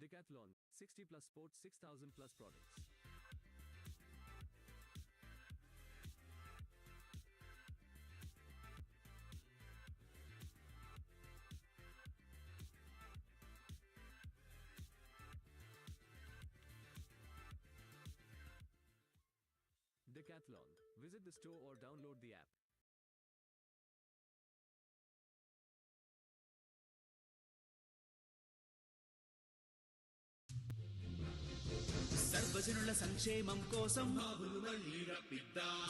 Decathlon, 60 plus sports, 6,000 plus products. Decathlon. Visit the store or download the app. సర్వజనుల సంక్షేమం కోసం బాబులు మళ్ళీ రప్పిద్దాం.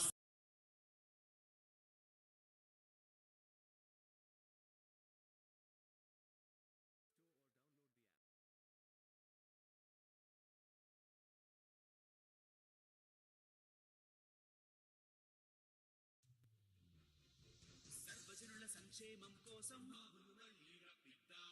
సర్వజనుల సంక్షేమం కోసం బాబులు మళ్ళీ రప్పిద్దాం.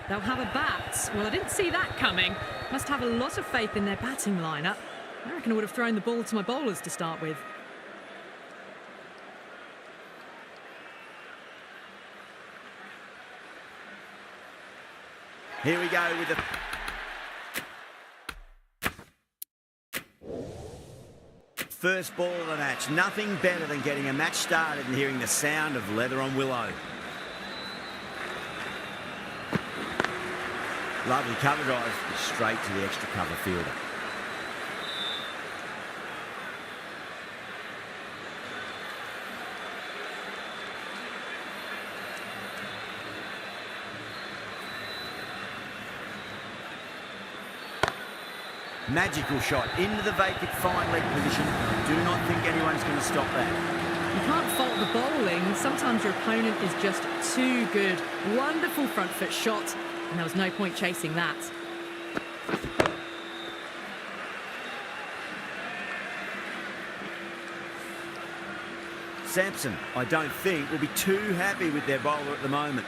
They'll have a bat. Well, I didn't see that coming. Must have a lot of faith in their batting lineup. I reckon I would have thrown the ball to my bowlers to start with. Here we go with the... First ball of the match. Nothing better than getting a match started and hearing the sound of leather on willow. Lovely cover drive, straight to the extra cover fielder. Magical shot into the vacant fine leg position. I do not think anyone's going to stop that. You can't fault the bowling. Sometimes your opponent is just too good. Wonderful front foot shot, and there was no point chasing that. Sampson, I don't think, will be too happy with their bowler at the moment.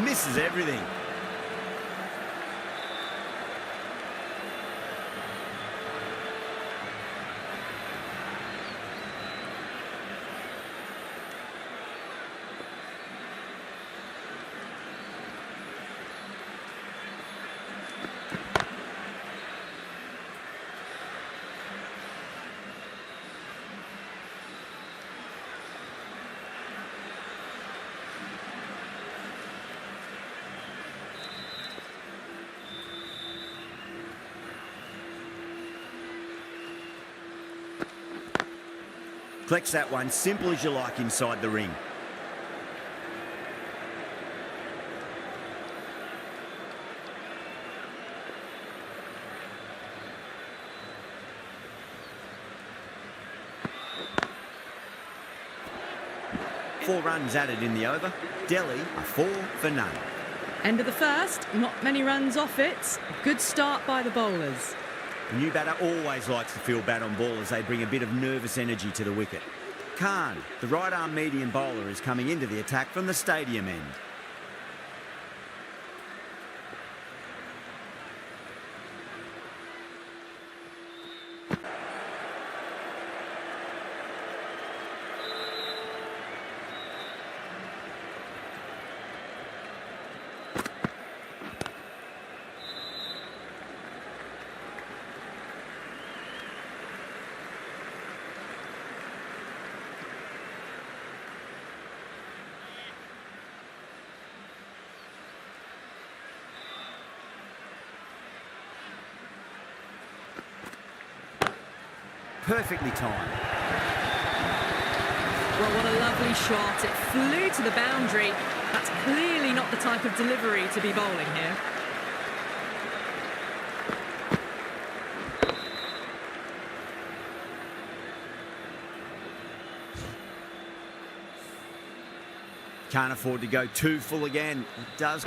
Misses everything. Collects that one, simple as you like, inside the ring. Four runs added in the over. Delhi are 4 for none. End of the first, not many runs off it. Good start by the bowlers. The new batter always likes to feel bat on ball as they bring a bit of nervous energy to the wicket. Khan, the right-arm medium bowler, is coming into the attack from the stadium end. perfectly timed. Well, what a lovely shot. It flew to the boundary. That's clearly not the type of delivery to be bowling here. Can't afford to go too full again. It does.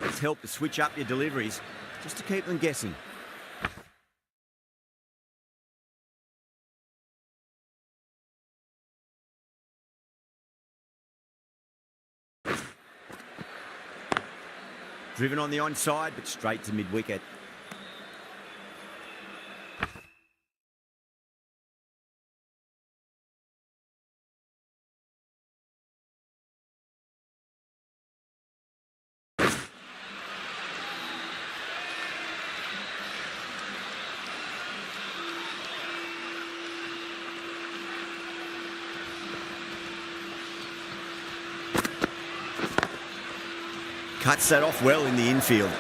It's helped to switch up your deliveries just to keep them guessing. Driven on the onside, but straight to mid-wicket. Cuts that off well in the infield.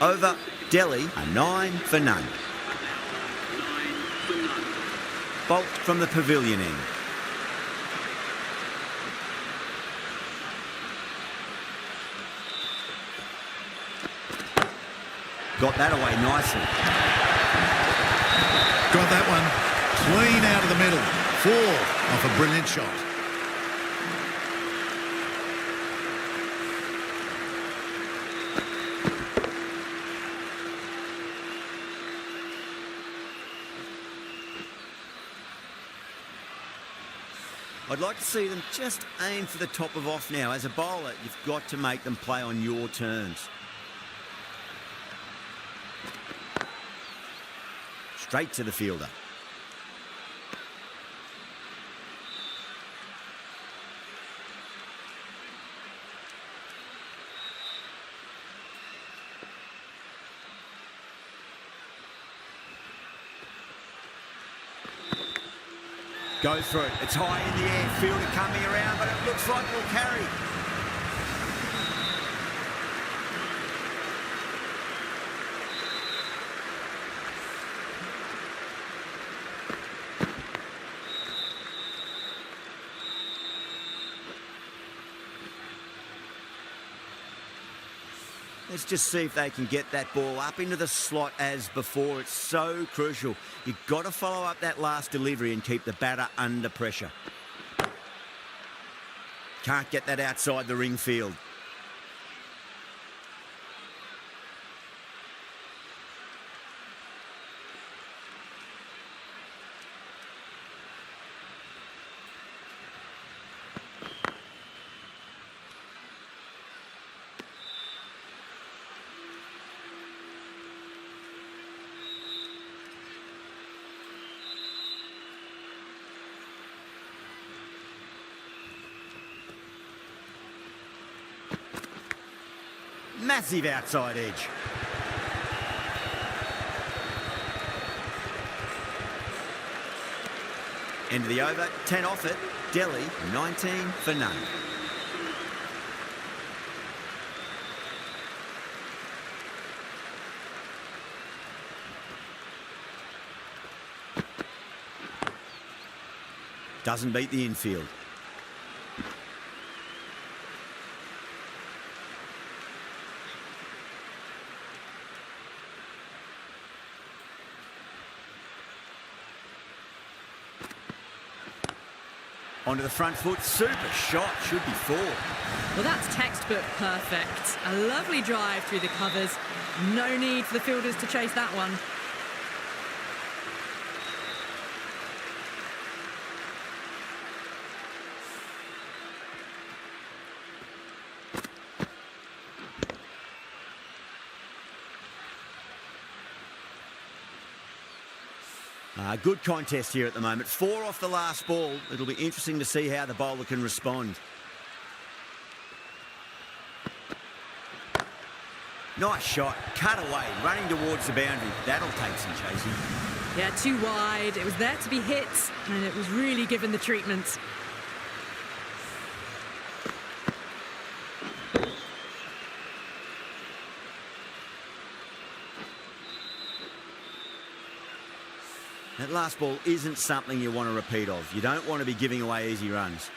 Over Delhi, a 9 for none. Bolt from the pavilion end. Got that away nicely. Got that one clean out of the middle. 4 off a brilliant shot. I'd like to see them just aim for the top of off now. As a bowler, you've got to make them play on your terms. Straight to the fielder. Goes for it. It's high in the air. Fielder coming around, but it looks like it'll carry. Let's just see if they can get that ball up into the slot as before. It's so crucial. You've got to follow up that last delivery and keep the batter under pressure. Can't get that outside the ring field. Massive outside edge. End of the over, 10 off it. Delhi, 19 for none. Doesn't beat the infield. Onto the front foot, super shot, should be four. Well, that's textbook perfect. A lovely drive through the covers. No need for the fielders to chase that one. Good contest here at the moment. 4 off the last ball. It'll be interesting to see how the bowler can respond. Nice shot. Cut away. Running towards the boundary. That'll take some chasing. Yeah, too wide. It was there to be hit, and it was really given the treatment. That last ball isn't something you want to repeat of. You don't want to be giving away easy runs.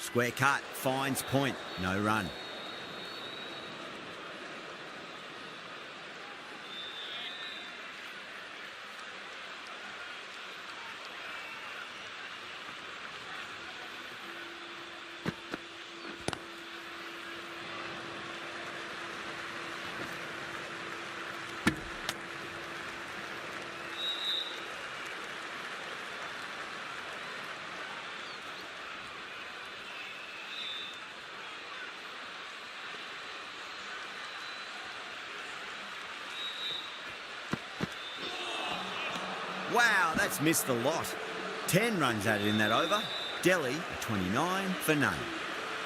Square cut, finds point, no run. Wow, that's missed the lot. 10 runs added in that over. Delhi, 29 for none.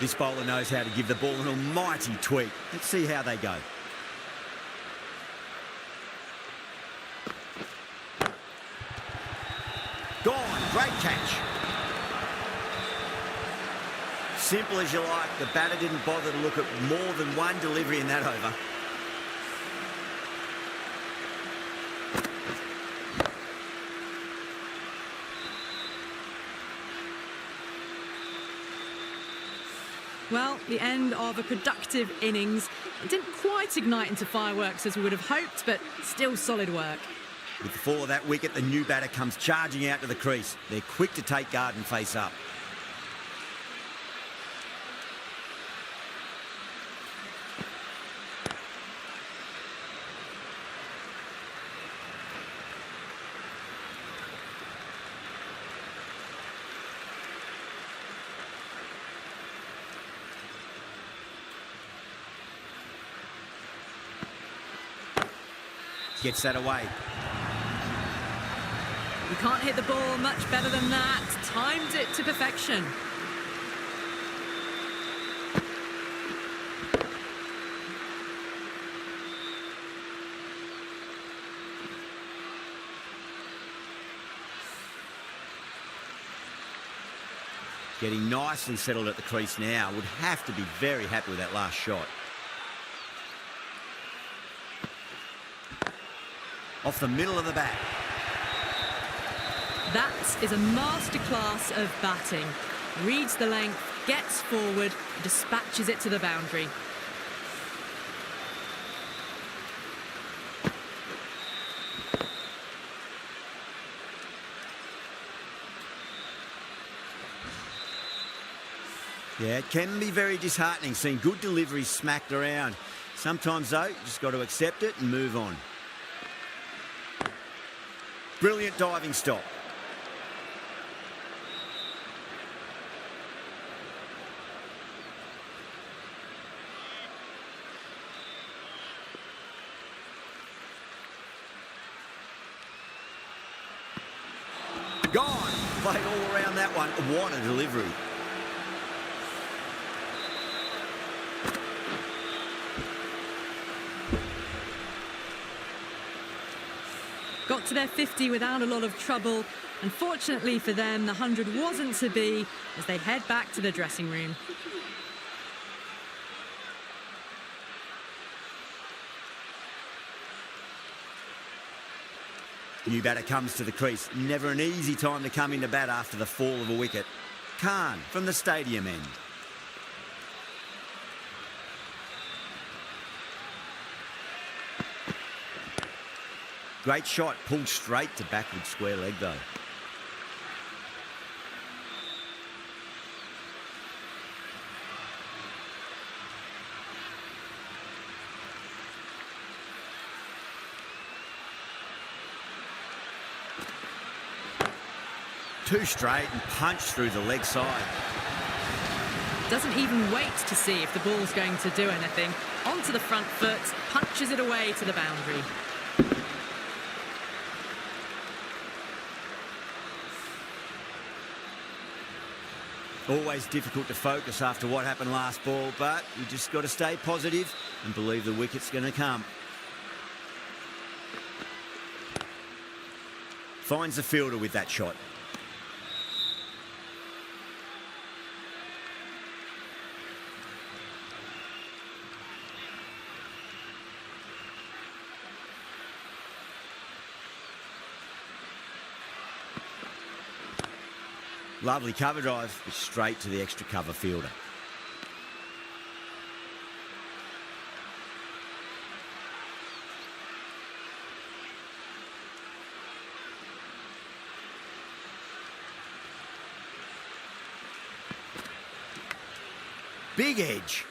This bowler knows how to give the ball an almighty tweak. Let's see how they go. Gone, great catch. Simple as you like, the batter didn't bother to look at more than one delivery in that over. Well, the end of a productive innings. It didn't quite ignite into fireworks as we would have hoped, but still solid work. With the fall of that wicket, the new batter comes charging out to the crease. They're quick to take guard and face up. Gets that away. You can't hit the ball much better than that. Timed it to perfection. Getting nicely settled at the crease now. Would have to be very happy with that last shot. Off the middle of the bat. That is a masterclass of batting. Reads the length, gets forward, dispatches it to the boundary. Yeah, it can be very disheartening seeing good deliveries smacked around. Sometimes, though, you just got to accept it and move on. Brilliant diving stop. Gone. Played all around that one. What a delivery. got to their 50 without a lot of trouble. Unfortunately for them, the 100 wasn't to be as they head back to the dressing room. New batter comes to the crease. Never an easy time to come into bat after the fall of a wicket. Khan from the stadium end. Great shot, pulled straight to backward square leg though. Two straight and punched through the leg side. Doesn't even wait to see if the ball's going to do anything. Onto the front foot, punches it away to the boundary. Always difficult to focus after what happened last ball, but you just got to stay positive and believe the wicket's going to come. Finds the fielder with that shot. Lovely cover drive, but straight to the extra cover fielder. Big edge.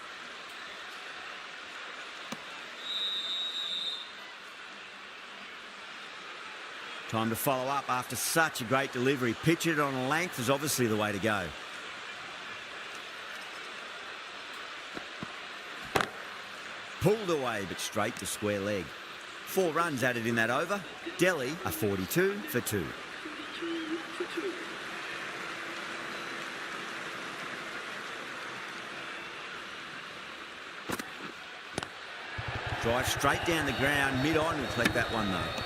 Time to follow up after such a great delivery. Pitch it on a length is obviously the way to go. Pulled away, but straight to square leg. 4 runs added in that over. Delhi are 42 for 2. Drive straight down the ground, mid-on, will collect that one though.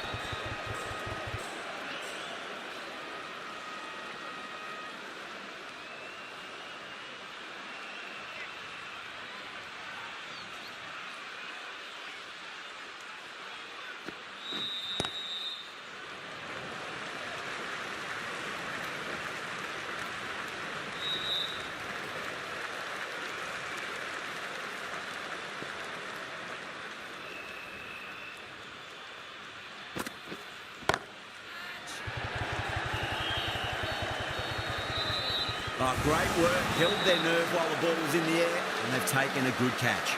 Oh, great work, held their nerve while the ball was in the air, and they've taken a good catch.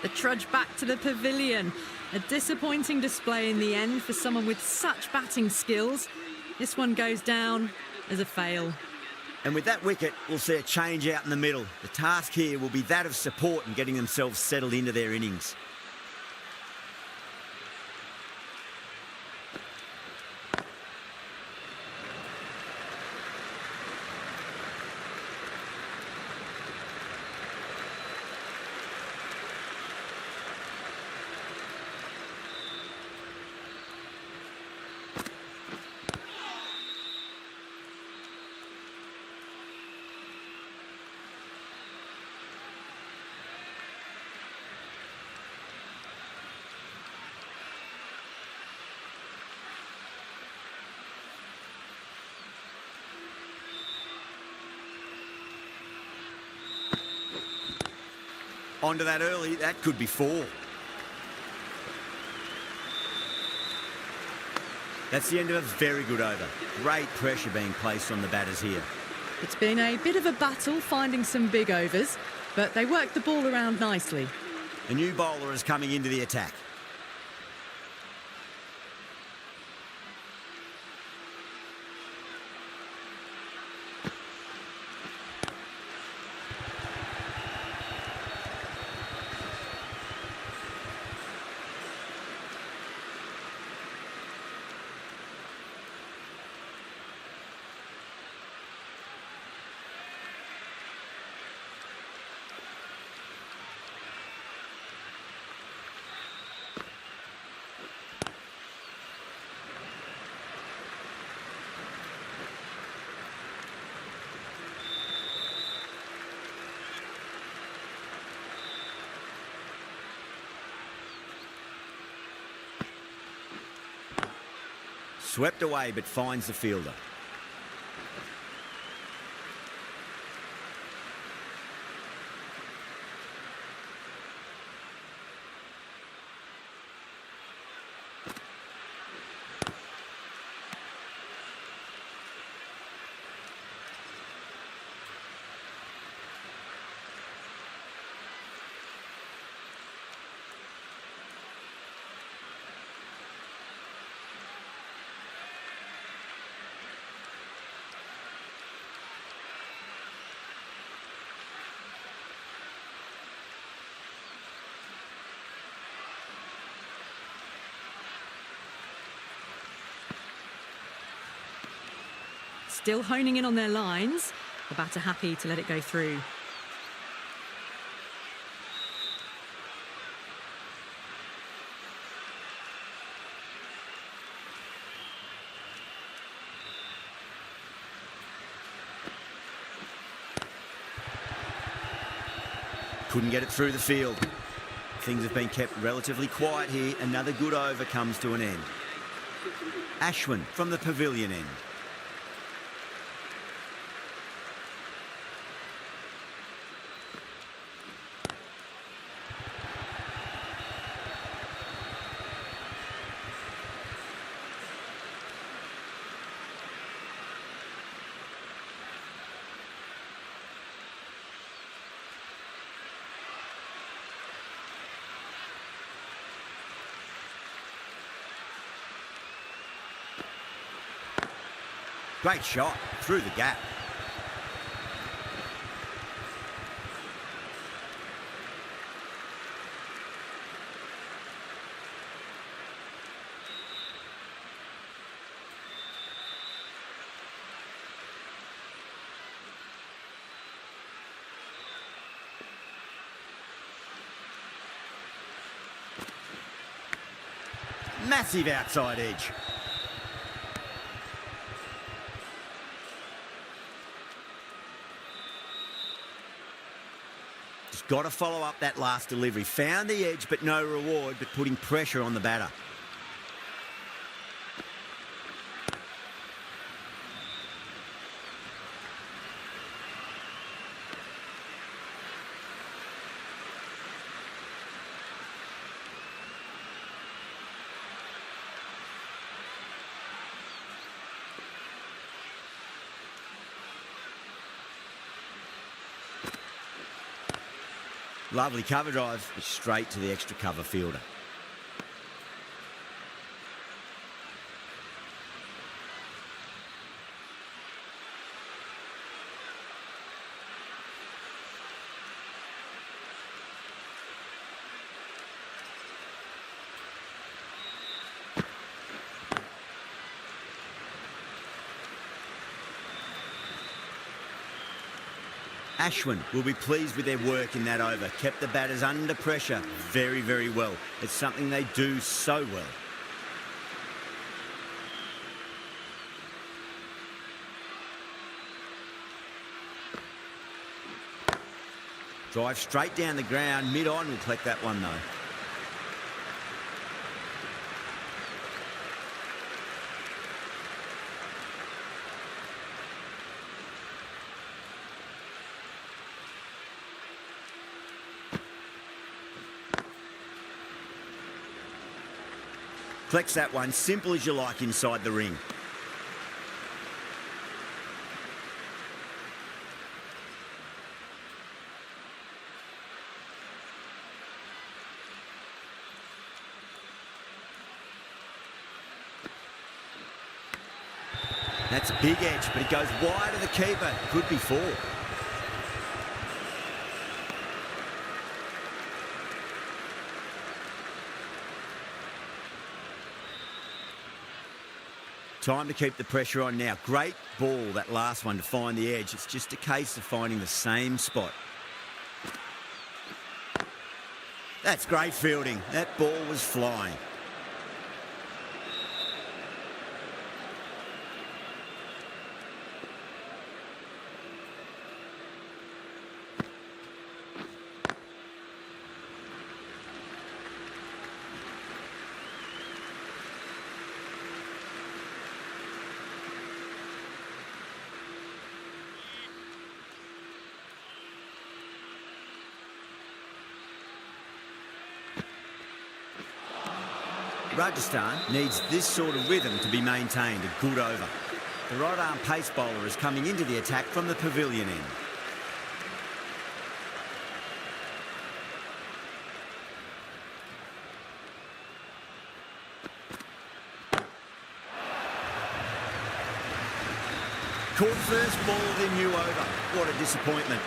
The trudge back to the pavilion. A disappointing display in the end for someone with such batting skills. This one goes down as a fail. And with that wicket, we'll see a change out in the middle. The task here will be that of support and getting themselves settled into their innings. Onto that early, that could be 4. That's the end of a very good over. Great pressure being placed on the batters here. It's been a bit of a battle finding some big overs, but they worked the ball around nicely. A new bowler is coming into the attack. Swept away but finds the fielder. Still honing in on their lines. The batter happy to let it go through. Couldn't get it through the field. Things have been kept relatively quiet here. Another good over comes to an end. Ashwin from the pavilion end. Great shot through the gap. Massive outside edge. Got to follow up that last delivery. Found the edge, but no reward, but putting pressure on the batter. Lovely cover drive, but straight to the extra cover fielder. Ashwin will be pleased with their work in that over. Kept the batters under pressure very, very well. It's something they do so well. Drive straight down the ground. Mid-on will collect that one though. Collects that one, simple as you like, inside the ring. That's a big edge, but it goes wide of the keeper. Could be four. Time to keep the pressure on now. Great ball, that last one, to find the edge. It's just a case of finding the same spot. That's great fielding. That ball was flying. Rajasthan needs this sort of rhythm to be maintained, a good over. The right-arm pace bowler is coming into the attack from the pavilion end. Caught first ball of the new over. What a disappointment.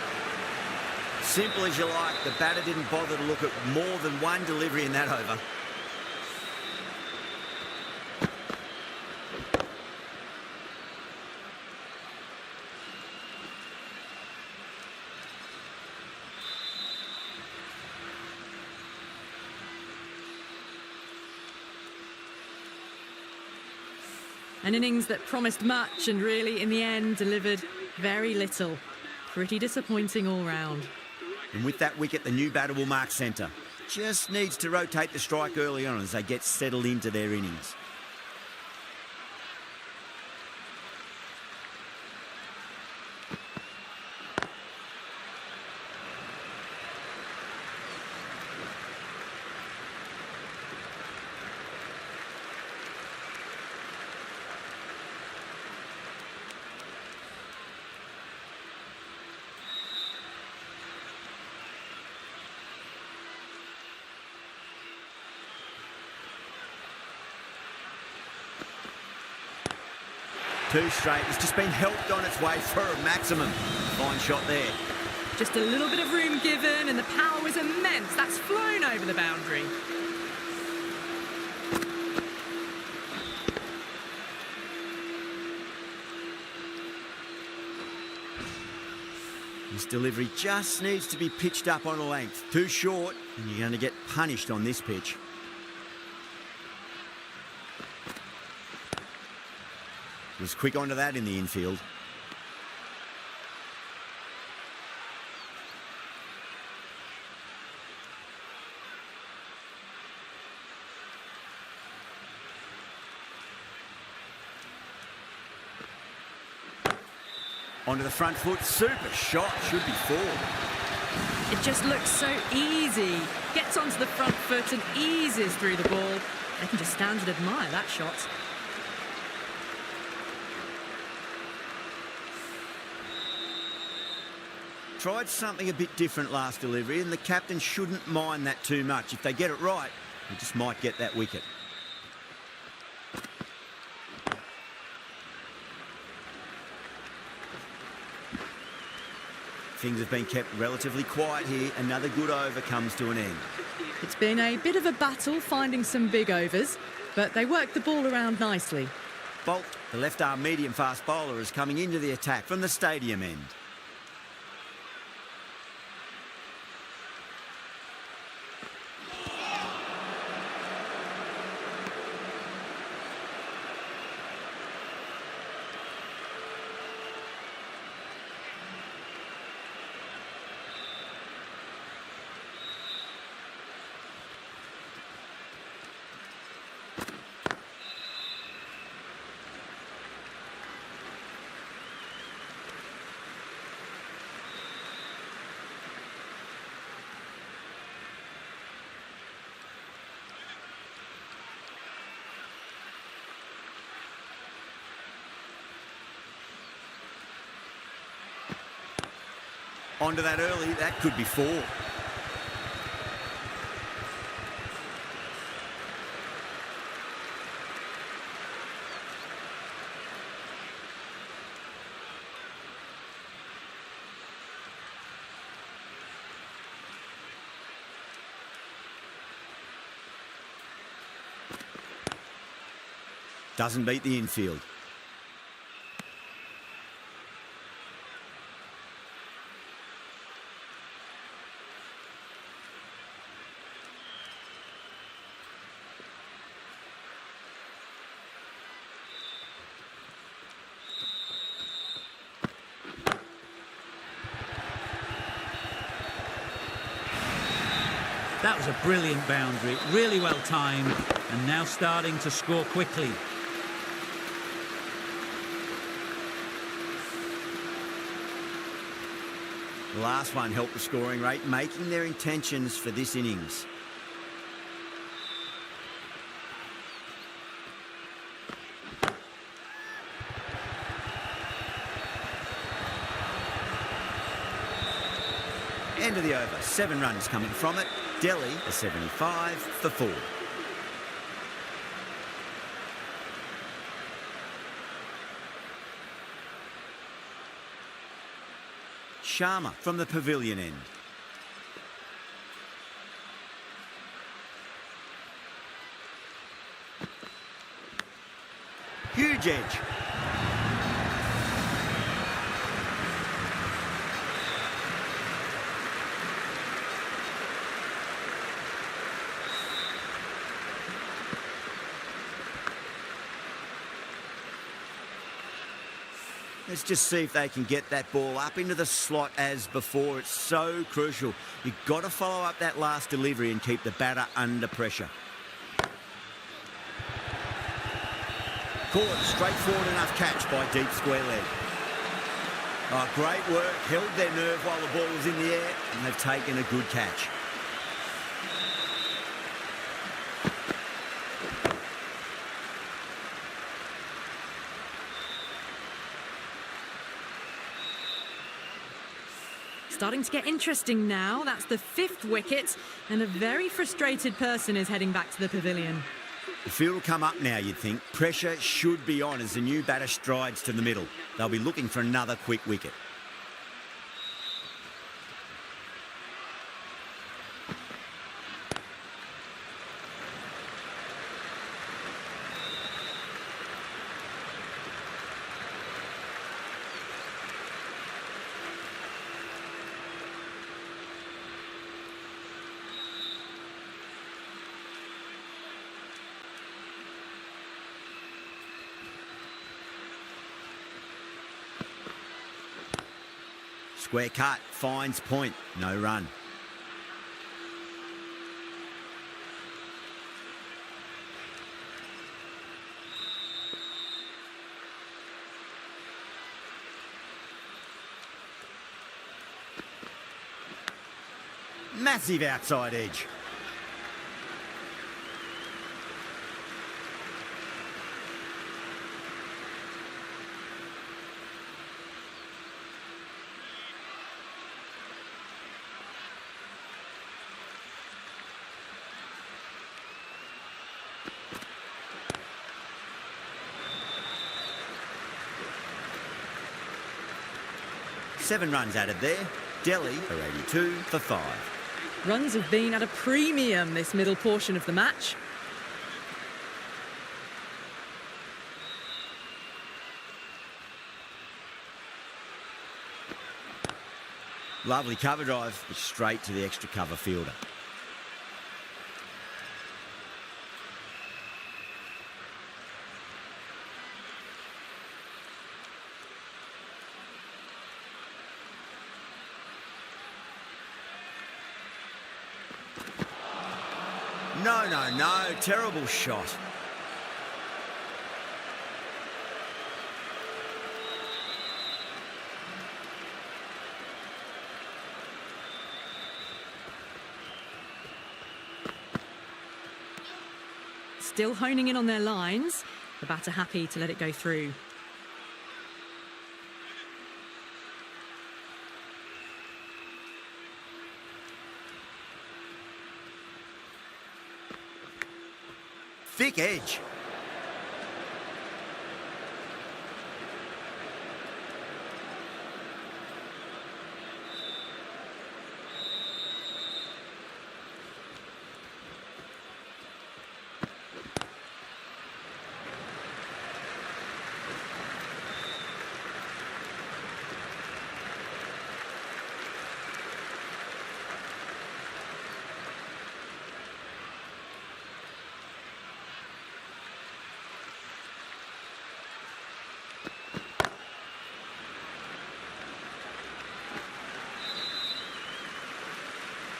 Simple as you like, the batter didn't bother to look at more than one delivery in that over. An innings that promised much and really, in the end, delivered very little. Pretty disappointing all round. And with that wicket, the new batter will mark centre. Just needs to rotate the strike early on as they get settled into their innings. Two straight. It's just been helped on its way for a maximum. Fine shot there. Just a little bit of room given and the power was immense. That's flown over the boundary. This delivery just needs to be pitched up on a length. Too short, and you're going to get punished on this pitch. Was quick onto that in the infield. Onto the front foot, super shot, should be four. It just looks so easy. Gets onto the front foot and eases through the ball. They can just stand and admire that shot. Tried something a bit different last delivery, and the captain shouldn't mind that too much. If they get it right, they just might get that wicket. Things have been kept relatively quiet here. Another good over comes to an end. It's been a bit of a battle finding some big overs, but they worked the ball around nicely. Bolt, the left-arm medium-fast bowler, is coming into the attack from the stadium end. Onto that early, that could be four. Doesn't beat the infield. That was a brilliant boundary, really well timed, and now starting to score quickly. The last one helped the scoring rate, making their intentions for this innings. End of the over. 7 runs coming from it. Delhi a 75 for 4. Sharma from the pavilion end. Huge edge. Let's just see if they can get that ball up into the slot as before. It's so crucial. You've got to follow up that last delivery and keep the batter under pressure. Caught, straightforward enough catch by deep square leg. Oh, great work, held their nerve while the ball was in the air, and they've taken a good catch. Starting to get interesting now. That's the 5th wicket, and a very frustrated person is heading back to the pavilion. The field will come up now, you'd think. Pressure should be on as the new batter strides to the middle. They'll be looking for another quick wicket. Square cut, finds point, no run. Massive outside edge. Seven runs added there. Delhi are 82 for 5. Runs have been at a premium this middle portion of the match. Lovely cover drive, but straight to the extra cover fielder. No, terrible shot. Still honing in on their lines. The batter happy to let it go through. Thick edge.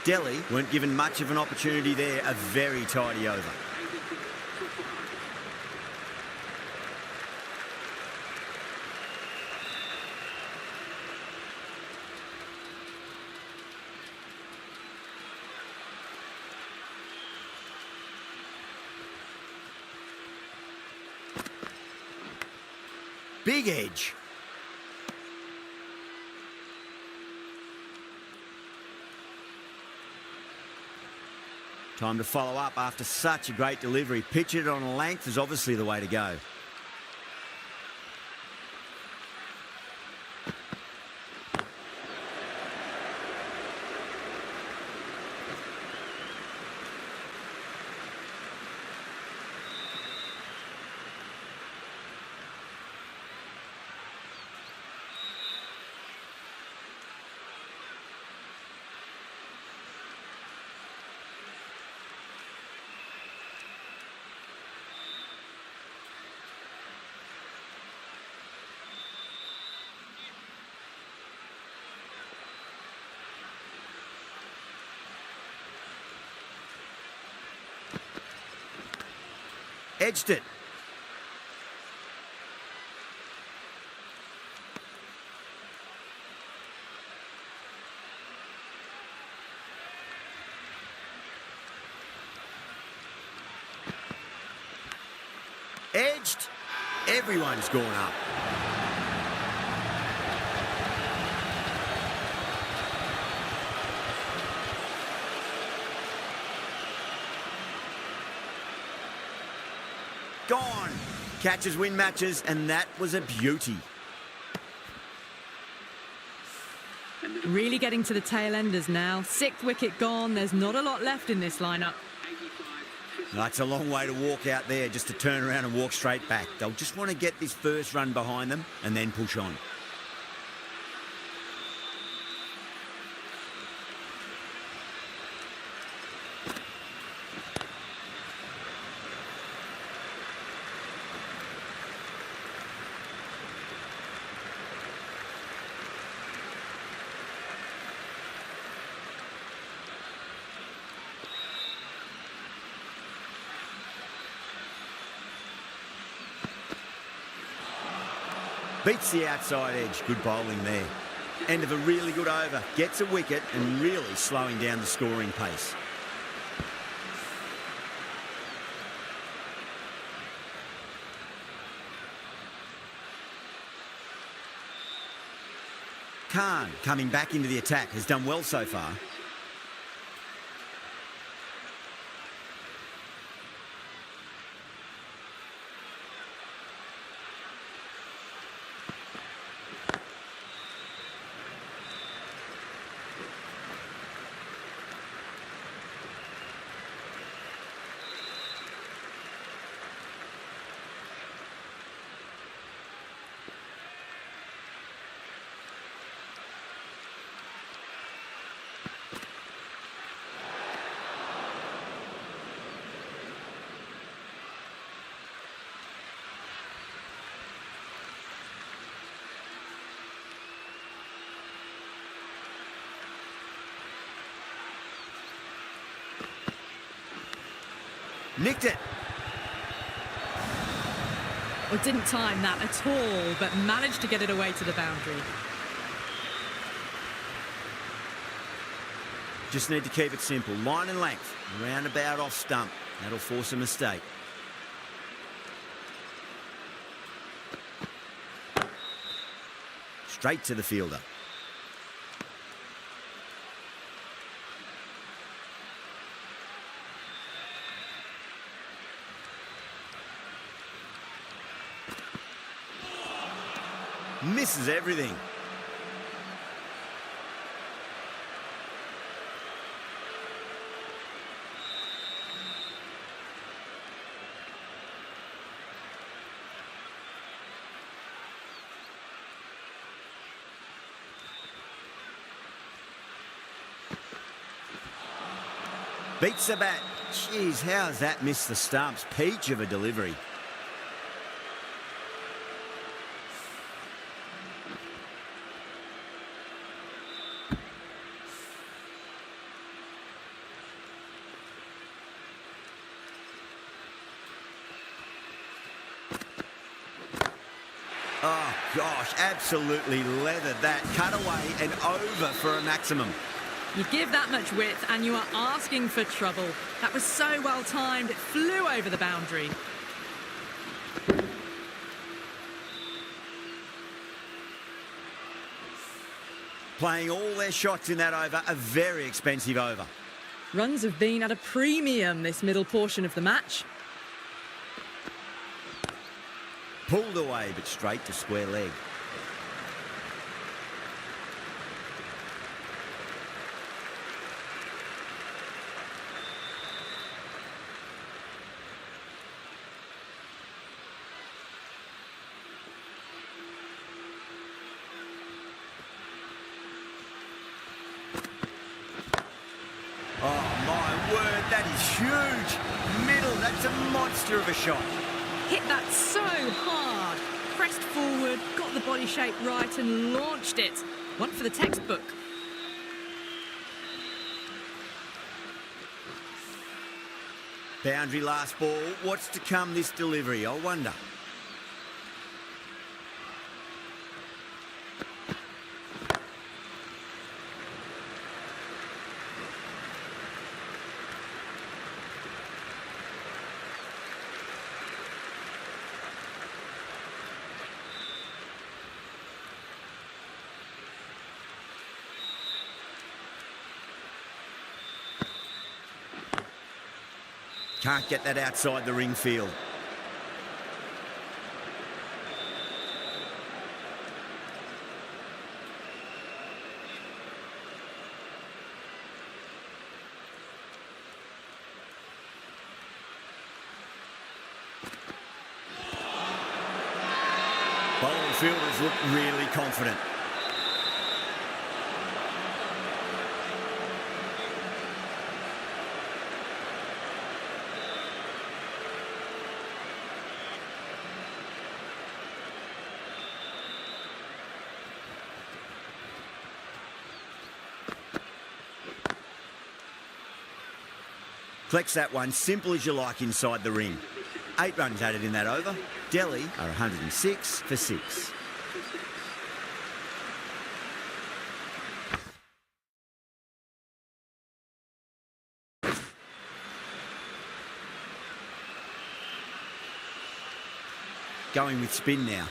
Delhi weren't given much of an opportunity there, a very tidy over. Big edge. Time to follow up after such a great delivery. Pitch it on length is obviously the way to go. Edged it. Edged. Everyone's gone up. Gone. Catches win matches, and that was a beauty. Really getting to the tail enders now. Sixth wicket gone. There's not a lot left in this lineup. That's a long way to walk out there just to turn around and walk straight back. They'll just want to get this first run behind them and then push on. Beats the outside edge. Good bowling there. End of a really good over. Gets a wicket and really slowing down the scoring pace. Khan, coming back into the attack, has done well so far. Nicked it. Well, didn't time that at all, but managed to get it away to the boundary. Just need to keep it simple. Line and length. Roundabout off stump. That'll force a mistake. Straight to the fielder. Misses everything. Beats the bat. Jeez, how has that missed the stumps? Peach of a delivery. Oh, gosh, absolutely leathered that. Cut away and over for a maximum. You give that much width and you are asking for trouble. That was so well timed, it flew over the boundary. Playing all their shots in that over, a very expensive over. Runs have been at a premium this middle portion of the match. Pulled away, but straight to square leg. Oh, my word, that is huge. Middle, that's a monster of a shot. Hit that so hard. Pressed forward, got the body shape right and launched it. One for the textbook. Boundary last ball. What's to come this delivery, I wonder. Can't get that outside the ring field. Bowling fielders look really confident. Collects that one, simple as you like inside the ring. 8 runs added in that over. Delhi are 106 for 6. Going with spin now.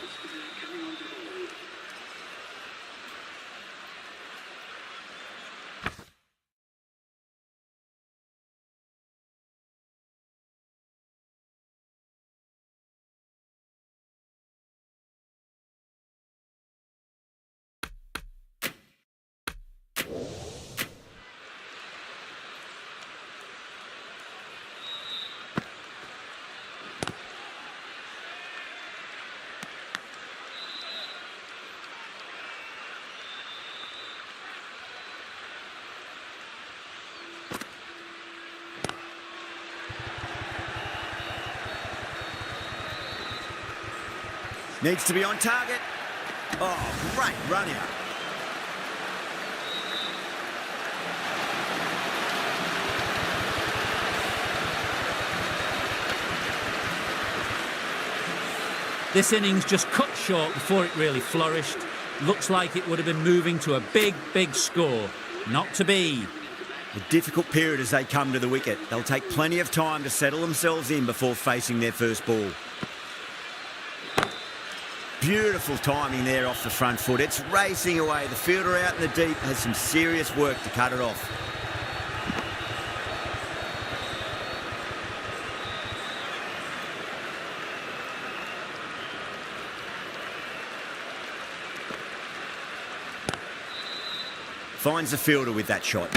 Needs to be on target. Oh, great run out. This innings just cut short before it really flourished. Looks like it would have been moving to a big, big score. Not to be. A difficult period as they come to the wicket. They'll take plenty of time to settle themselves in before facing their first ball. Beautiful timing there off the front foot. It's racing away. The fielder out in the deep has some serious work to cut it off. Finds the fielder with that shot.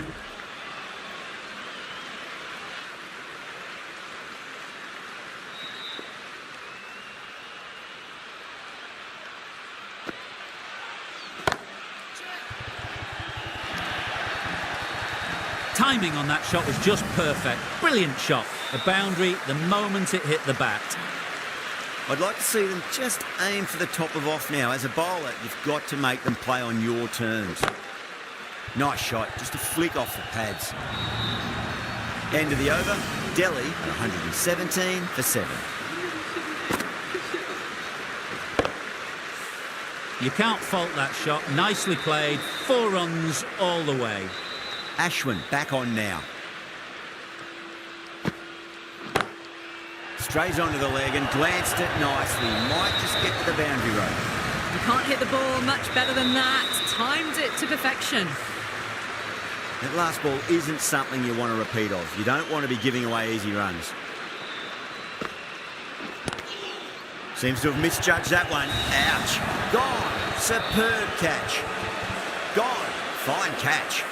Timing on that shot was just perfect. Brilliant shot. A boundary the moment it hit the bat. I'd like to see them just aim for the top of off now. As a bowler, you've got to make them play on your terms. Nice shot, just a flick off the pads. End of the over, Delhi at 117 for 7. You can't fault that shot. Nicely played. 4 runs all the way. Ashwin back on now. Strays onto the leg and glanced it nicely. Might just get to the boundary road. You can't hit the ball much better than that. Timed it to perfection. That last ball isn't something you want to repeat of. You don't want to be giving away easy runs. Seems to have misjudged that one. Ouch. Gone. Superb catch. Gone. Fine catch.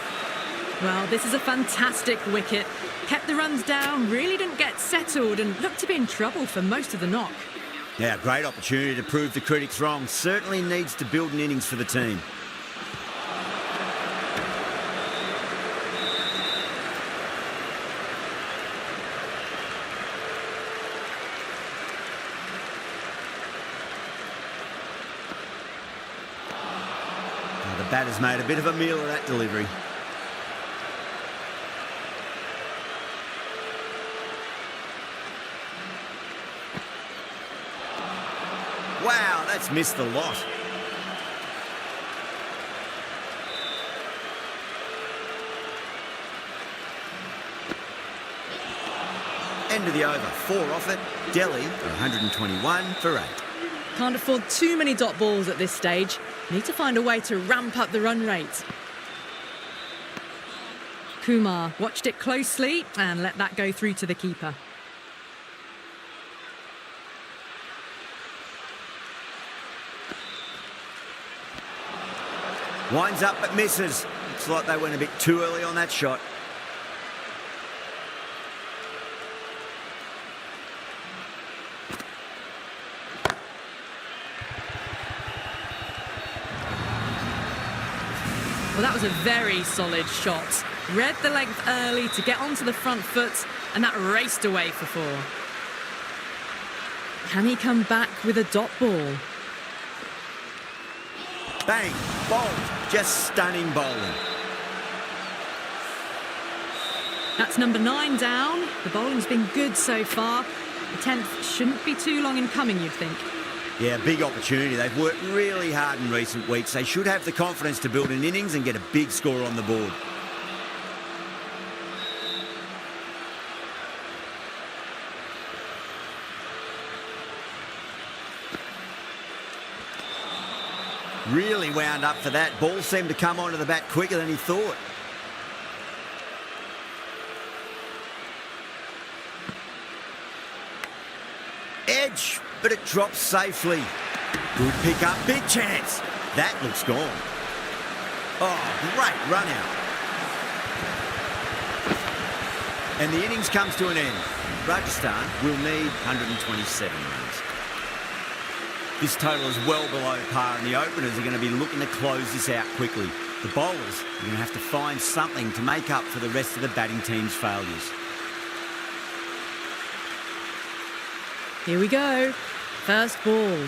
Well, this is a fantastic wicket. Kept the runs down, really didn't get settled and looked to be in trouble for most of the knock. Yeah, great opportunity to prove the critics wrong. Certainly needs to build an innings for the team. Now, the batter's made a bit of a meal of that delivery. Wow, that's missed the lot. End of the over. 4 off it. Delhi are 121 for 8. Can't afford too many dot balls at this stage. Need to find a way to ramp up the run rate. Kumar watched it closely and let that go through to the keeper. Winds up but misses. Looks like they went a bit too early on that shot. Well, that was a very solid shot. Read the length early to get onto the front foot, and that raced away for 4. Can he come back with a dot ball? Bang, bowled. Just stunning bowling. That's number 9 down. The bowling's been good so far. The 10th shouldn't be too long in coming, you'd think. Yeah, big opportunity. They've worked really hard in recent weeks. They should have the confidence to build an innings and get a big score on the board. Really wound up for that. Ball seemed to come onto the bat quicker than he thought. Edge, but it drops safely. Good pick up, big chance. That looks gone. Oh, great run out. And the innings comes to an end. Rajasthan will need 127 runs. This total is well below par, and the openers are going to be looking to close this out quickly. The bowlers are going to have to find something to make up for the rest of the batting team's failures. Here we go. First ball.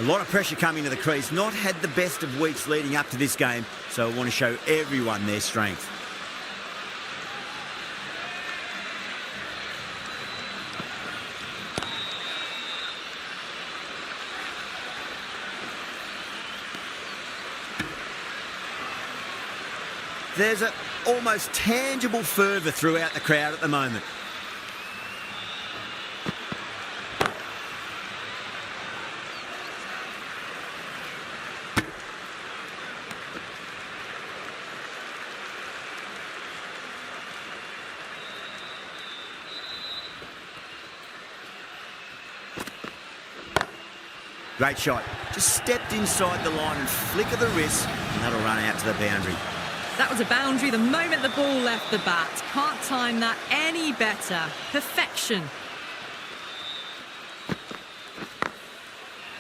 A lot of pressure coming to the crease. Not had the best of weeks leading up to this game, so I want to show everyone their strength. There's an almost tangible fervour throughout the crowd at the moment. Great shot. Just stepped inside the line and flick of the wrist, and that'll run out to the boundary. That was a boundary the moment the ball left the bat. Can't time that any better. Perfection.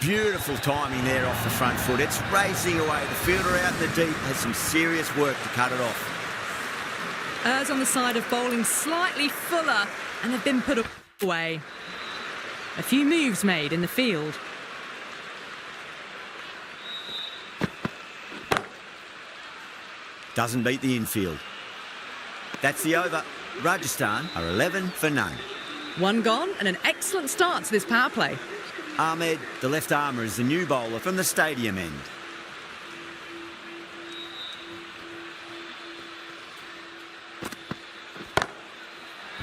Beautiful timing there off the front foot. It's racing away. The fielder out in the deep has some serious work to cut it off. Errs on the side of bowling slightly fuller and have been put away. A few moves made in the field. Doesn't beat the infield. That's the over. Rajasthan are 11 for none. 1 gone and an excellent start to this power play. Ahmed, the left armour, is the new bowler from the stadium end.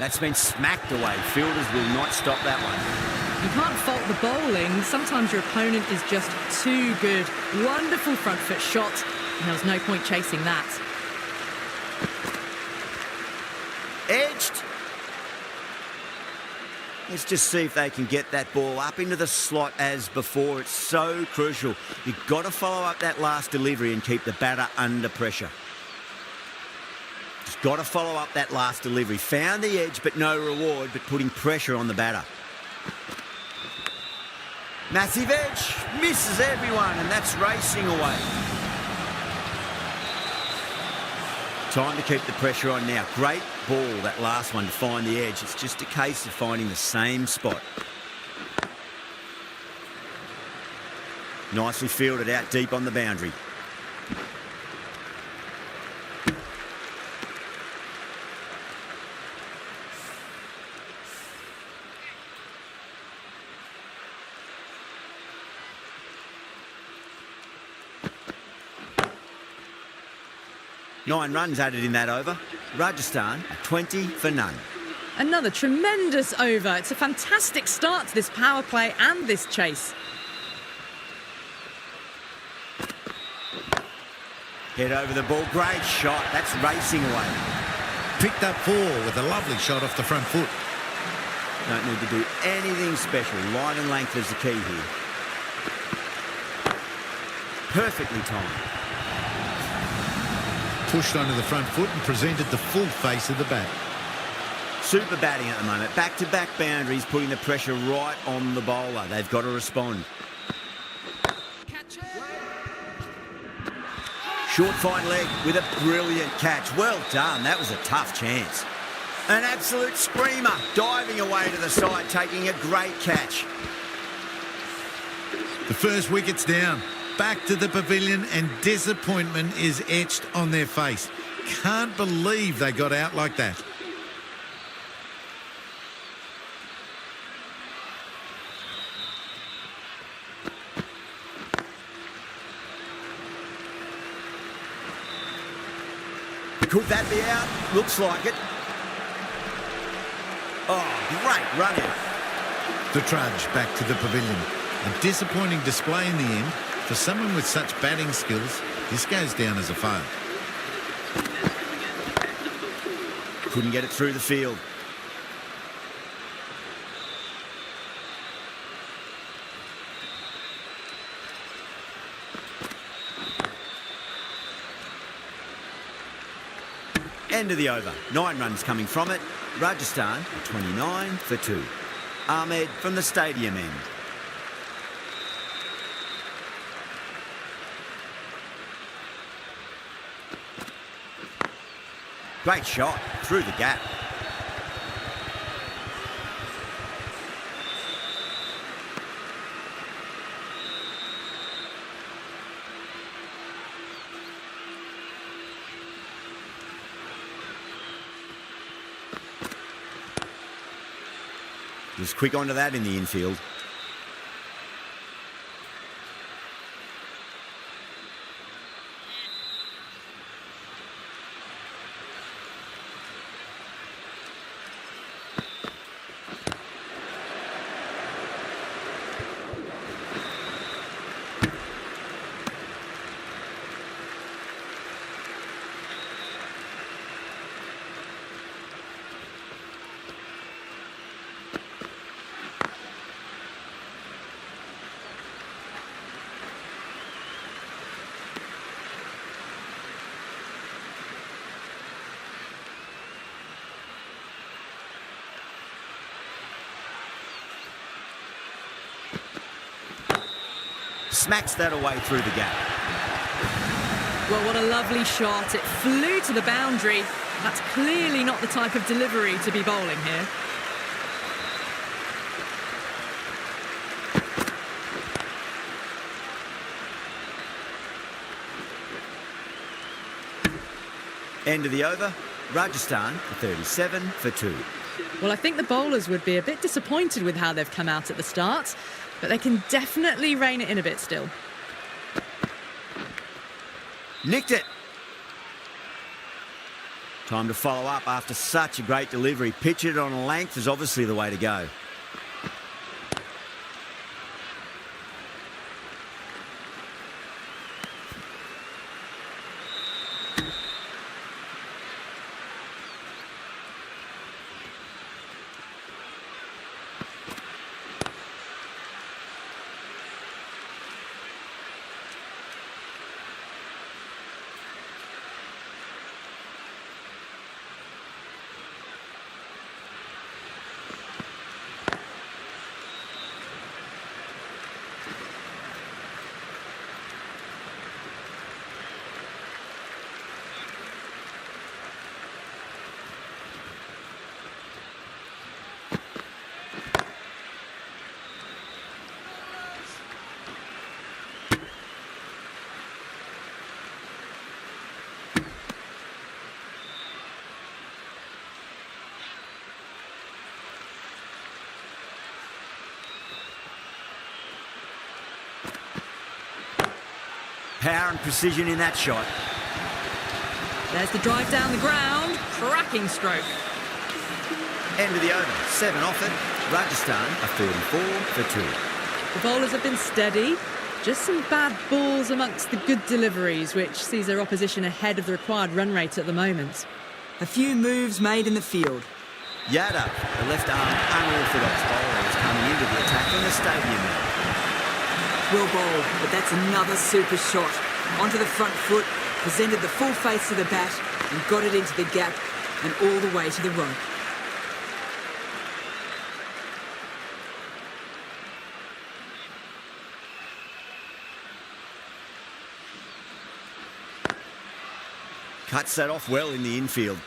That's been smacked away. Fielders will not stop that one. You can't fault the bowling. Sometimes your opponent is just too good. Wonderful front foot shot, and there was no point chasing that. Edged. Let's just see if they can get that ball up into the slot as before. It's so crucial. You've got to follow up that last delivery and keep the batter under pressure. Just got to follow up that last delivery. Found the edge, but no reward, but putting pressure on the batter. Massive edge, misses everyone, and that's racing away. Time to keep the pressure on now. Great ball, that last one, to find the edge. It's just a case of finding the same spot. Nicely fielded out deep on the boundary. Nine runs added in that over. Rajasthan, 20 for none. Another tremendous over. It's a fantastic start to this power play and this chase. Head over the ball. Great shot. That's racing away. Picked up 4 with a lovely shot off the front foot. Don't need to do anything special. Line and length is the key here. Perfectly timed. Pushed onto the front foot and presented the full face of the bat. Super batting at the moment. Back-to-back boundaries, putting the pressure right on the bowler. They've got to respond. Short fine leg with a brilliant catch. Well done. That was a tough chance. An absolute screamer. Diving away to the side, taking a great catch. The first wicket's down. Back to the pavilion, and disappointment is etched on their face. Can't believe they got out like that. Could that be out? Looks like it. Oh, great run in. The trudge back to the pavilion. A disappointing display in the end. For someone with such batting skills, this goes down as a fail. Couldn't get it through the field. End of the over. 9 runs coming from it. Rajasthan, 29 for 2. Ahmed from the stadium end. Great shot through the gap. Was quick onto that in the infield. Smacks that away through the gap. Well, what a lovely shot. It flew to the boundary. That's clearly not the type of delivery to be bowling here. End of the over. Rajasthan, 37 for 2. Well, I think the bowlers would be a bit disappointed with how they've come out at the start, but they can definitely rein it in a bit still. Nicked it. Time to follow up after such a great delivery. Pitch it on a length is obviously the way to go. Power and precision in that shot. There's the drive down the ground. Cracking stroke. End of the over. 7 off it. Rajasthan are 44 for 2. The bowlers have been steady. Just some bad balls amongst the good deliveries, which sees their opposition ahead of the required run rate at the moment. A few moves made in the field. Yadav, the left-arm unorthodox bowler, is coming into the attack in the stadium now. Well bowled, but that's another super shot. Onto the front foot, presented the full face of the bat and got it into the gap and all the way to the rope. Cuts that off well in the infield.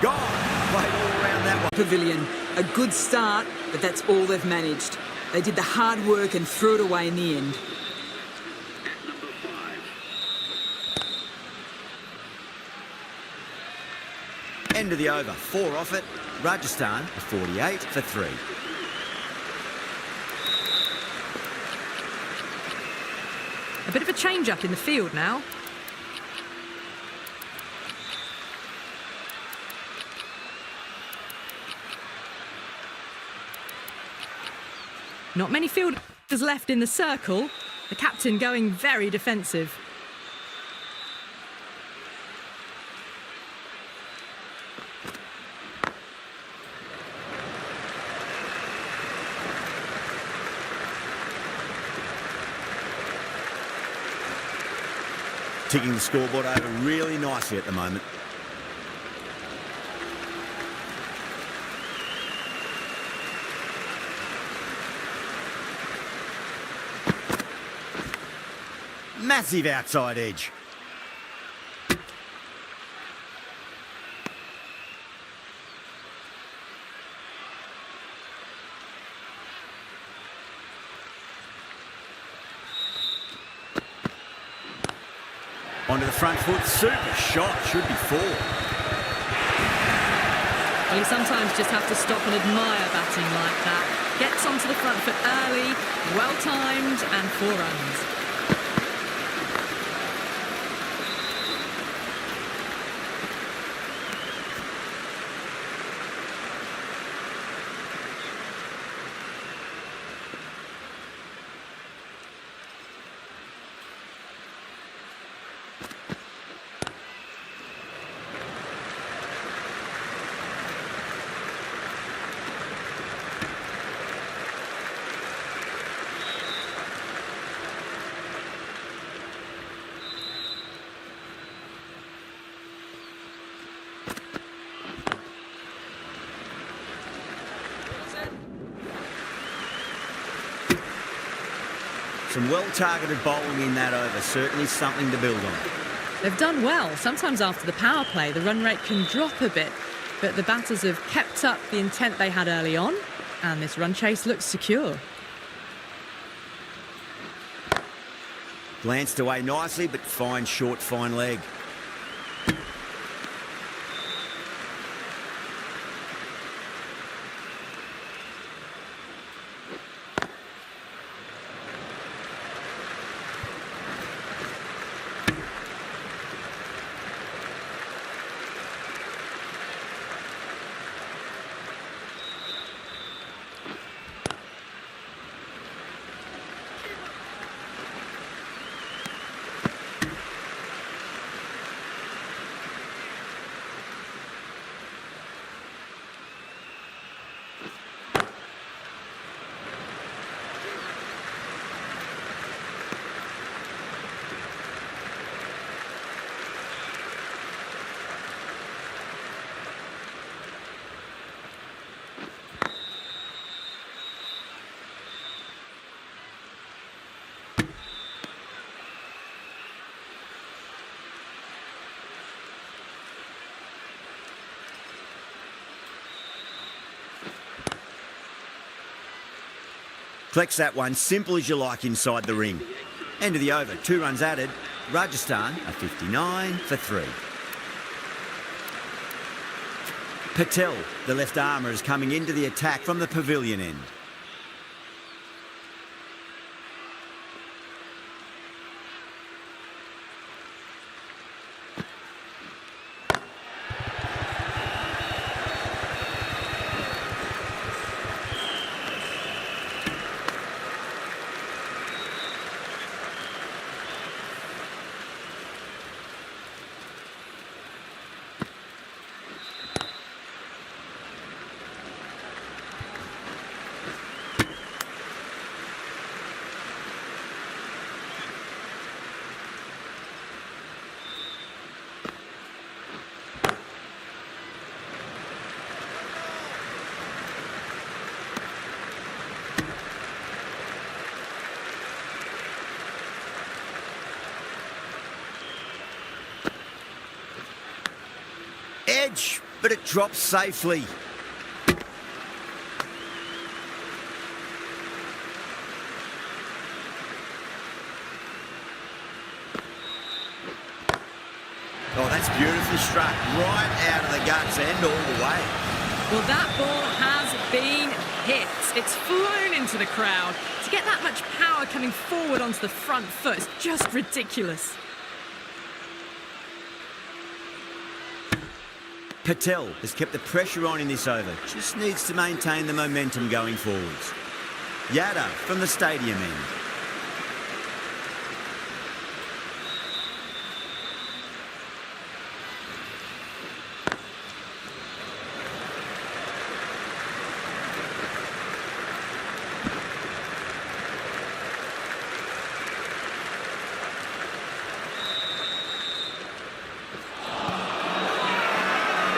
Gone. Played all around that one. Pavilion, a good start, but that's all they've managed. They did the hard work and threw it away in the end. End of the over. 4 off it. Rajasthan are 48 for 3. A bit of a change-up in the field now. Not many fielders left in the circle. The captain going very defensive. Ticking the scoreboard over really nicely at the moment. Massive outside edge. Onto the front foot, super shot, should be 4. Well, you sometimes just have to stop and admire batting like that. Gets onto the front foot early, well-timed and 4 runs. Some well-targeted bowling in that over, certainly something to build on. They've done well. Sometimes after the power play, the run rate can drop a bit, but the batters have kept up the intent they had early on, and this run chase looks secure. Glanced away nicely, but fine short, fine leg. Collects that one, simple as you like inside the ring. End of the over, 2 runs added. Rajasthan are 59 for 3. Patel, the left armour, is coming into the attack from the pavilion end. Edge, but it drops safely. Oh, that's beautifully struck, right out of the guts and all the way. Well, that ball has been hit. It's flown into the crowd. To get that much power coming forward onto the front foot is just ridiculous. Patel has kept the pressure on in this over. Just needs to maintain the momentum going forwards. Yada from the stadium end.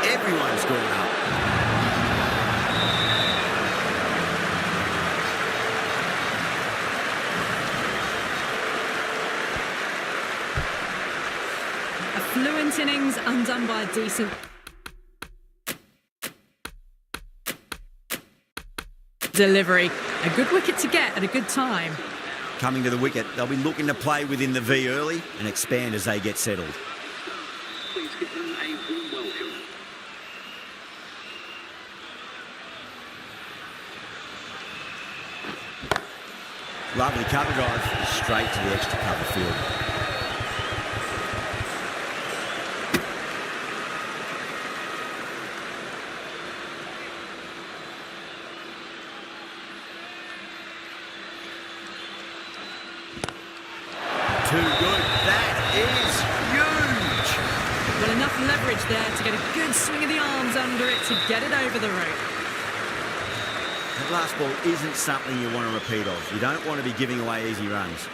Everyone's gone up. A fluent innings undone by a decent delivery. A good wicket to get at a good time. Coming to the wicket, they'll be looking to play within the V early and expand as they get settled. Please give them a warm welcome. Lovely cover drive, straight to the extra cover field. Too good. That is huge. Well, enough leverage there to get a good swing of the arms under it to get it over the rope. That last ball isn't something you want to repeat of. You don't want to be giving away easy runs.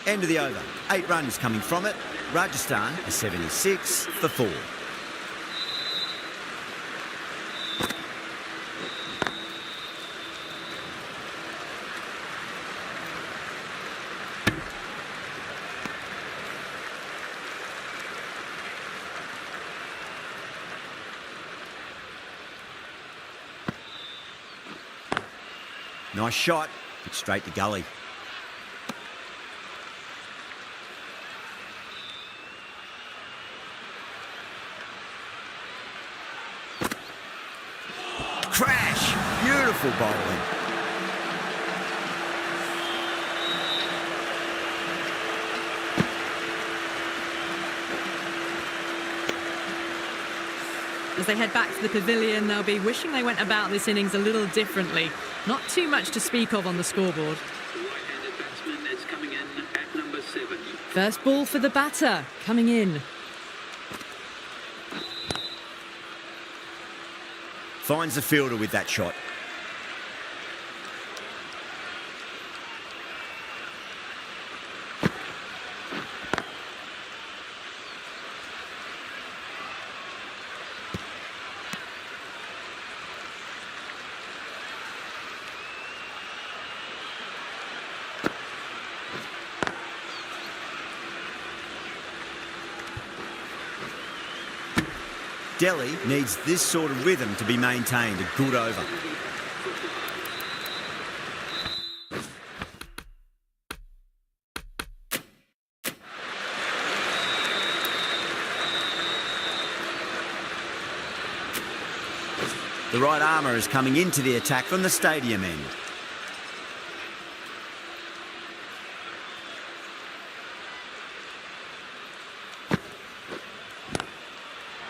End of the over. 8 runs coming from it. Rajasthan are 76 for 4. Nice shot, but straight to gully. Crash! Beautiful bowling. As they head back to the pavilion, they'll be wishing they went about this innings a little differently. Not too much to speak of on the scoreboard. The right-handed batsman is coming in at number 7. First ball for the batter, coming in. Finds the fielder with that shot. Delhi needs this sort of rhythm to be maintained. A good over. The right armour is coming into the attack from the stadium end.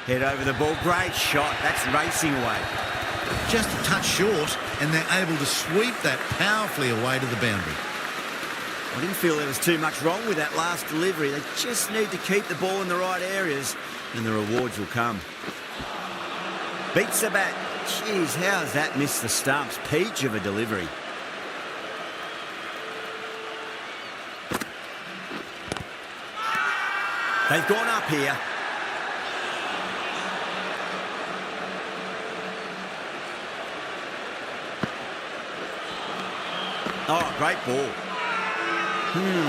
Head over the ball, great shot, that's racing away. Just a touch short, and they're able to sweep that powerfully away to the boundary. I didn't feel there was too much wrong with that last delivery. They just need to keep the ball in the right areas, and the rewards will come. Beats the bat. Jeez, how has that missed the stumps? Peach of a delivery. They've gone up here. Oh, great ball.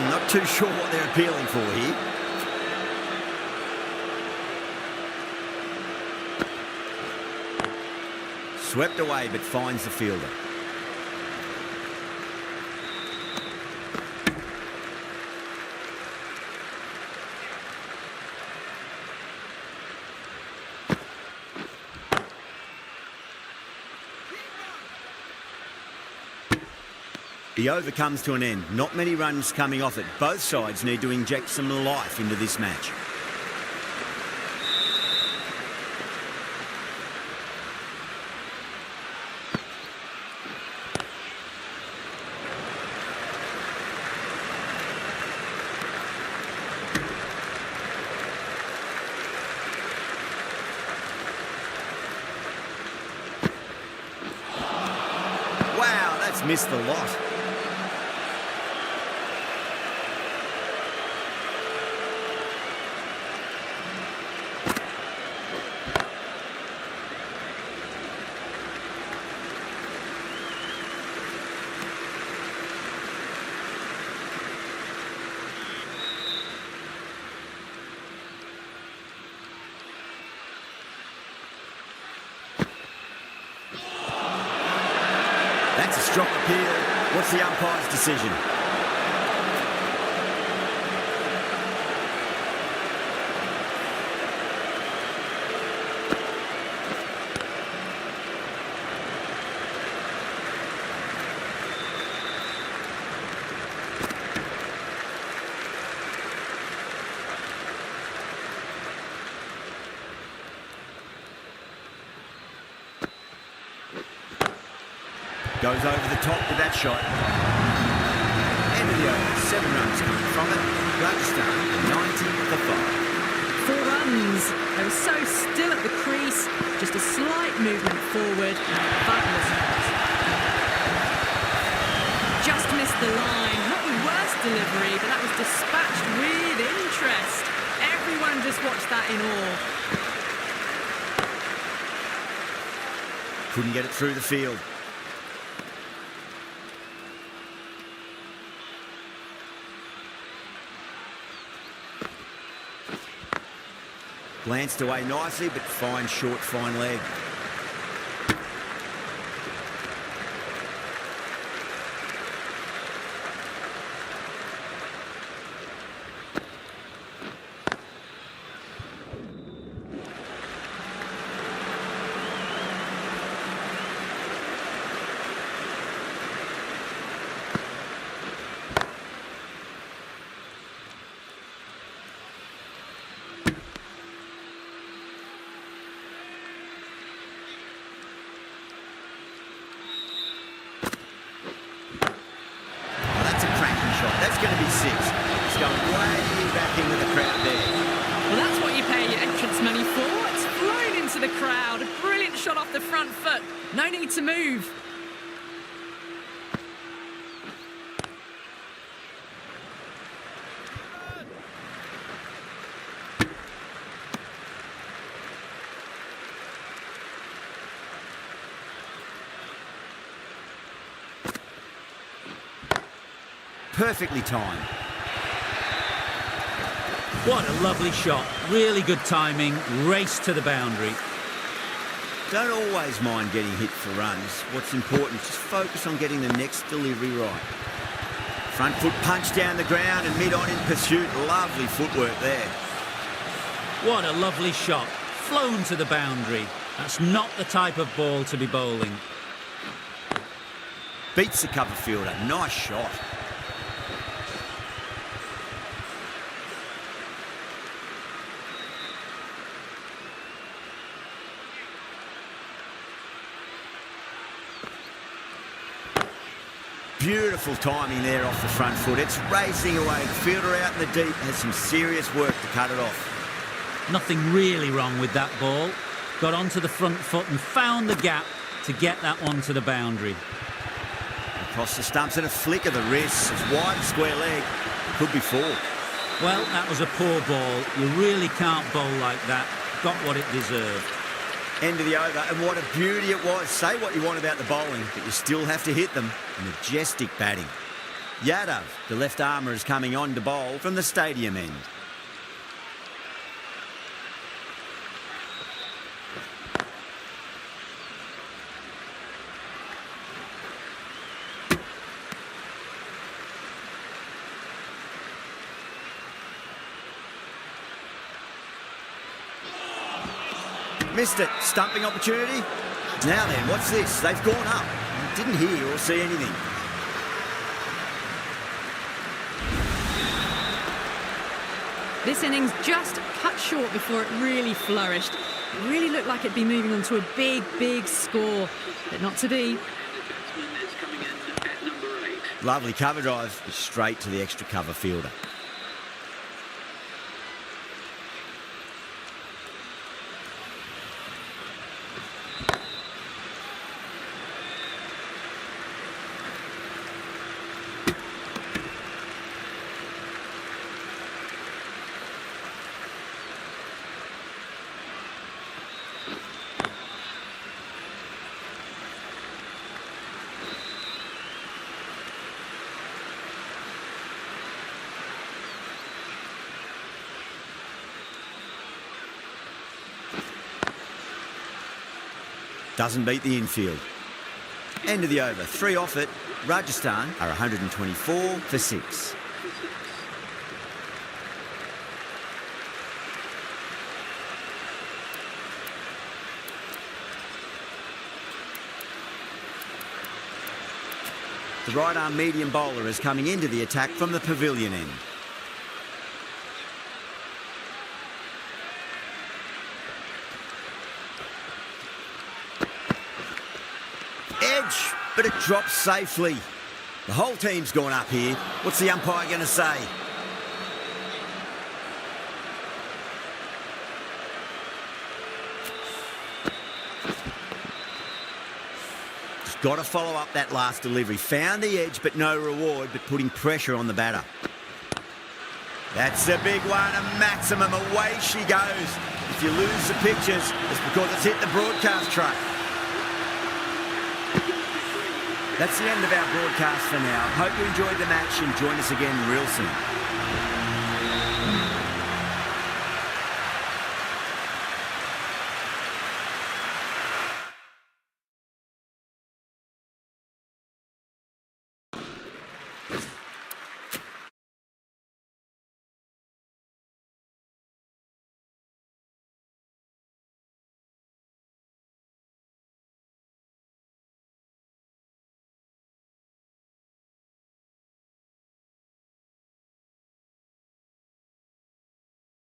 Not too sure what they're appealing for here. Swept away, but finds the fielder. The over comes to an end. Not many runs coming off it. Both sides need to inject some life into this match. Wow, that's missed the lot. That's a strong appeal. What's the umpire's decision? Goes over the top with that shot. End of the over. 7 runs coming from it. Rajasthan, 90 for 5. 4 runs. They were so still at the crease. Just a slight movement forward. Fabulous. Just missed the line. Not the worst delivery, but that was dispatched with interest. Everyone just watched that in awe. Couldn't get it through the field. Glanced away nicely, but fine short, fine leg. That's going to be 6. It's going way back into the crowd there. Well, that's what you pay your entrance money for. It's flown into the crowd. A brilliant shot off the front foot. No need to move. Perfectly timed. What a lovely shot. Really good timing. Race to the boundary. Don't always mind getting hit for runs. What's important is just focus on getting the next delivery right. Front foot punch down the ground and mid-on in pursuit. Lovely footwork there. What a lovely shot. Flown to the boundary. That's not the type of ball to be bowling. Beats the cover fielder. Nice shot. Beautiful timing there off the front foot. It's racing away. The fielder out in the deep has some serious work to cut it off. Nothing really wrong with that ball. Got onto the front foot and found the gap to get that one to the boundary. Across the stumps and a flick of the wrist. It's wide and square leg. Could be four. Well, that was a poor ball. You really can't bowl like that. Got what it deserved. End of the over, and what a beauty it was. Say what you want about the bowling, but you still have to hit them. Majestic batting. Yadav, the left armour, is coming on to bowl from the stadium end. Missed it. Stumping opportunity. Now then, what's this? They've gone up. Didn't hear or see anything. This innings just cut short before it really flourished. It really looked like it'd be moving on to a big, big score, but not to be. Batsman is coming in at number 8. Lovely cover drive. Straight to the extra cover fielder. Doesn't beat the infield. End of the over. 3 off it. Rajasthan are 124 for 6. The right arm medium bowler is coming into the attack from the pavilion end. Edge, but it drops safely. The whole team's gone up here. What's the umpire going to say? Just got to follow up that last delivery. Found the edge, but no reward, but putting pressure on the batter. That's a big one, a maximum. Away she goes. If you lose the pictures, it's because it's hit the broadcast truck. That's the end of our broadcast for now. Hope you enjoyed the match and join us again real soon.